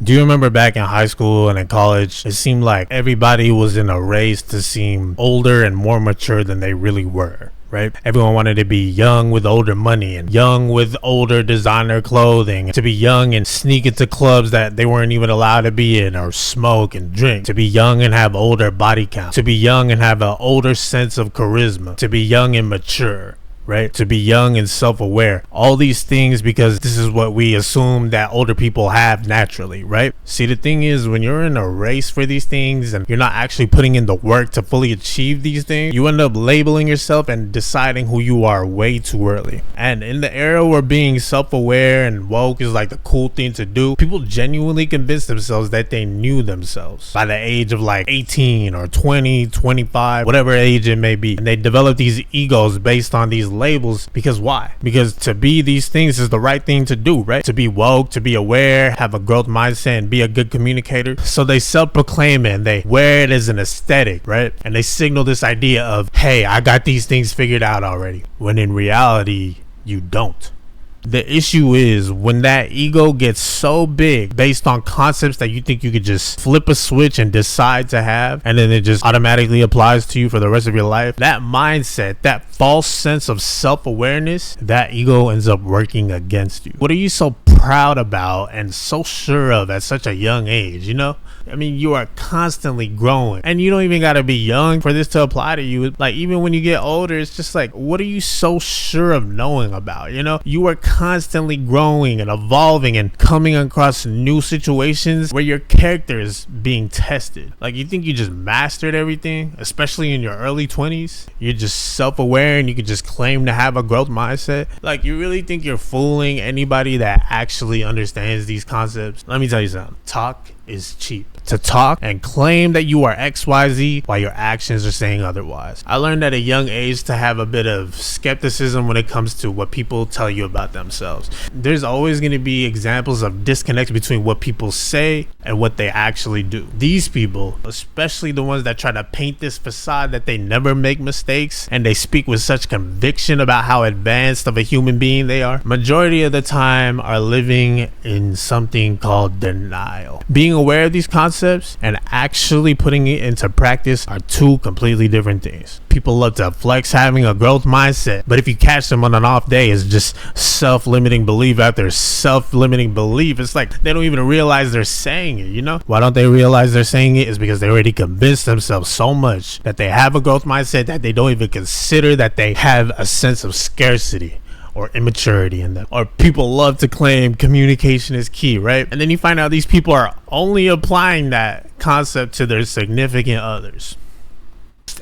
Do you remember back in high school and in college, it seemed like everybody was in a race to seem older and more mature than they really were, right? Everyone wanted to be young with older money and young with older designer clothing, to be young and sneak into clubs that they weren't even allowed to be in, or smoke and drink, to be young and have older body count, to be young and have an older sense of charisma, to be young and mature, right? To be young and self-aware. All these things because this is what we assume that older people have naturally, right? See, the thing is, when you're in a race for these things and you're not actually putting in the work to fully achieve these things, you end up labeling yourself and deciding who you are way too early. And in the era where being self-aware and woke is like the cool thing to do, people genuinely convince themselves that they knew themselves by the age of like 18 or 20, 25, whatever age it may be. And they develop these egos based on these labels. Because why? Because to be these things is the right thing to do, right? To be woke, to be aware, have a growth mindset, and be a good communicator. So they self-proclaim it and they wear it as an aesthetic, right? And they signal this idea of, hey, I got these things figured out already, when in reality you don't. The issue is when that ego gets so big based on concepts that you think you could just flip a switch and decide to have, and then it just automatically applies to you for the rest of your life. That mindset, that false sense of self-awareness, that ego ends up working against you. What are you so proud about and so sure of at such a young age, you know? I mean, you are constantly growing, and you don't even got to be young for this to apply to you. Like, even when you get older, it's just like, what are you so sure of knowing about? You know, you are constantly growing and evolving and coming across new situations where your character is being tested. Like, you think you just mastered everything, especially in your early 20s? You're just self-aware and you can just claim to have a growth mindset. Like, you really think you're fooling anybody that actually understands these concepts? Let me tell you something. Talk is cheap. To talk and claim that you are XYZ while your actions are saying otherwise. I learned at a young age to have a bit of skepticism when it comes to what people tell you about themselves. There's always going to be examples of disconnect between what people say and what they actually do. These people, especially the ones that try to paint this facade that they never make mistakes and they speak with such conviction about how advanced of a human being they are, majority of the time are living in something called denial. Being aware of these concepts and actually putting it into practice are two completely different things. People love to flex having a growth mindset, but if you catch them on an off day, it's just self-limiting belief after self-limiting belief. It's like they don't even realize they're saying it, you know? Why don't they realize they're saying it? Is because they already convinced themselves so much that they have a growth mindset that they don't even consider that they have a sense of scarcity or immaturity in them. Or people love to claim communication is key, right? And then you find out these people are only applying that concept to their significant others,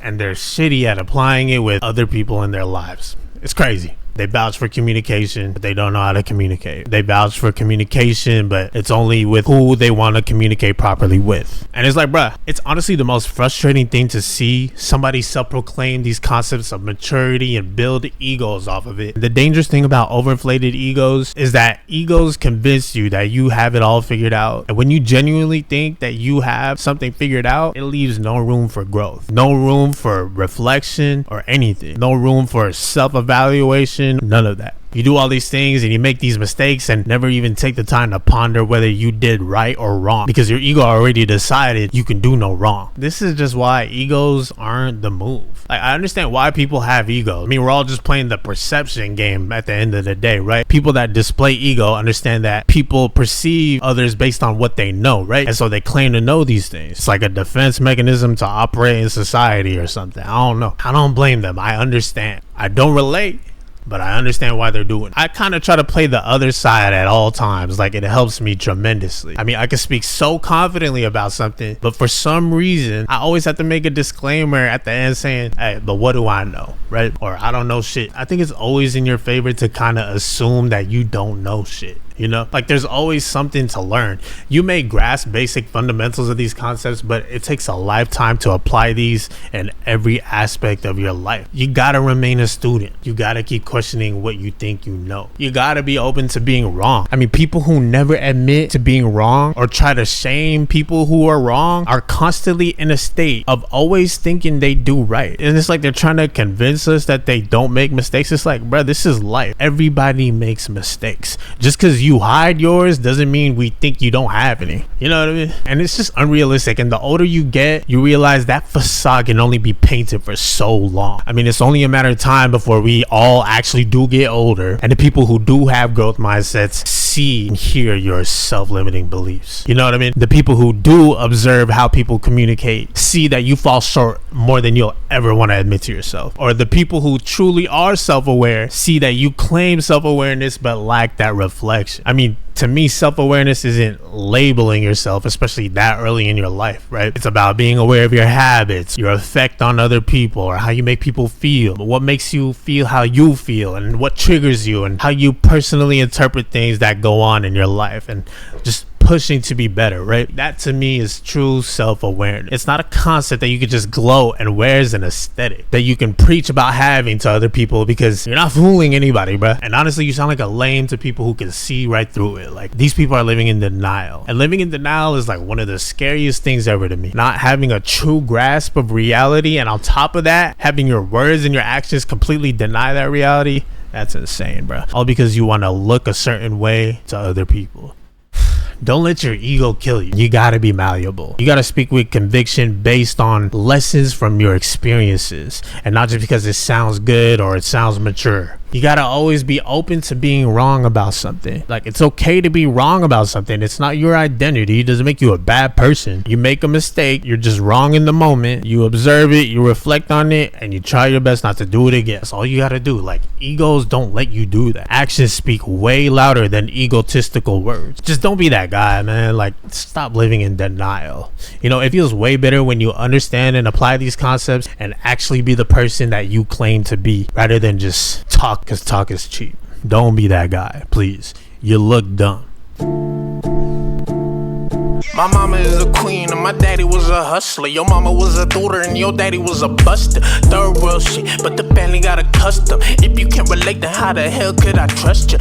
and they're shitty at applying it with other people in their lives. It's crazy. They vouch for communication, but they don't know how to communicate. They vouch for communication, but it's only with who they want to communicate properly with. And it's like, bruh, it's honestly the most frustrating thing to see somebody self-proclaim these concepts of maturity and build egos off of it. The dangerous thing about overinflated egos is that egos convince you that you have it all figured out. And when you genuinely think that you have something figured out, it leaves no room for growth, no room for reflection or anything, no room for self-evaluation. None of that. You do all these things and you make these mistakes and never even take the time to ponder whether you did right or wrong, because your ego already decided you can do no wrong. This is just why egos aren't the move. Like, I understand why people have egos. I mean, we're all just playing the perception game at the end of the day, right? People that display ego understand that people perceive others based on what they know, right? And so they claim to know these things. It's like a defense mechanism to operate in society or something. I don't know. I don't blame them. I understand. I don't relate, but I understand why they're doing it. I kind of try to play the other side at all times. Like, it helps me tremendously. I mean, I can speak so confidently about something, but for some reason, I always have to make a disclaimer at the end saying, hey, but what do I know, right? Or I don't know shit. I think it's always in your favor to kind of assume that you don't know shit. You know, like, there's always something to learn. You may grasp basic fundamentals of these concepts, but it takes a lifetime to apply these in every aspect of your life. You gotta remain a student. You gotta keep questioning what you think you know. You gotta be open to being wrong. I mean, people who never admit to being wrong or try to shame people who are wrong are constantly in a state of always thinking they do right. And it's like they're trying to convince us that they don't make mistakes. It's like, bro, this is life. Everybody makes mistakes. Just because you hide yours doesn't mean we think you don't have any. You know what I mean? And it's just unrealistic. And the older you get, you realize that facade can only be painted for so long. I mean, it's only a matter of time before we all actually do get older, and the people who do have growth mindsets see and hear your self-limiting beliefs. You know what I mean? The people who do observe how people communicate see that you fall short more than you'll ever want to admit to yourself. Or the people who truly are self-aware see that you claim self-awareness but lack that reflection. I mean, to me, self-awareness isn't labeling yourself, especially that early in your life, right? It's about being aware of your habits, your effect on other people, or how you make people feel, what makes you feel how you feel, and what triggers you, and how you personally interpret things that go on in your life, and just pushing to be better, right? That to me is true self-awareness. It's not a concept that you can just gloat and wear as an aesthetic that you can preach about having to other people, because you're not fooling anybody, bruh. And honestly, you sound like a lame to people who can see right through it. Like, these people are living in denial, and living in denial is like one of the scariest things ever to me. Not having a true grasp of reality, and on top of that, having your words and your actions completely deny that reality. That's insane, bruh. All because you want to look a certain way to other people. Don't let your ego kill you. You gotta be malleable. You gotta speak with conviction based on lessons from your experiences, and not just because it sounds good or it sounds mature. You gotta always be open to being wrong about something. Like, it's okay to be wrong about something. It's not your identity. It doesn't make you a bad person. You make a mistake, you're just wrong in the moment. You observe it, you reflect on it, and you try your best not to do it again. That's all you gotta do. Like, egos don't let you do that. Actions speak way louder than egotistical words. Just don't be that guy, man. Like, stop living in denial. You know, it feels way better when you understand and apply these concepts and actually be the person that you claim to be, rather than just talk, because talk is cheap. Don't be that guy, please. You look dumb. My mama is a queen and my daddy was a hustler. Your mama was a daughter and your daddy was a buster. Third world shit, but the family got accustomed. If you can't relate, then how the hell could I trust you?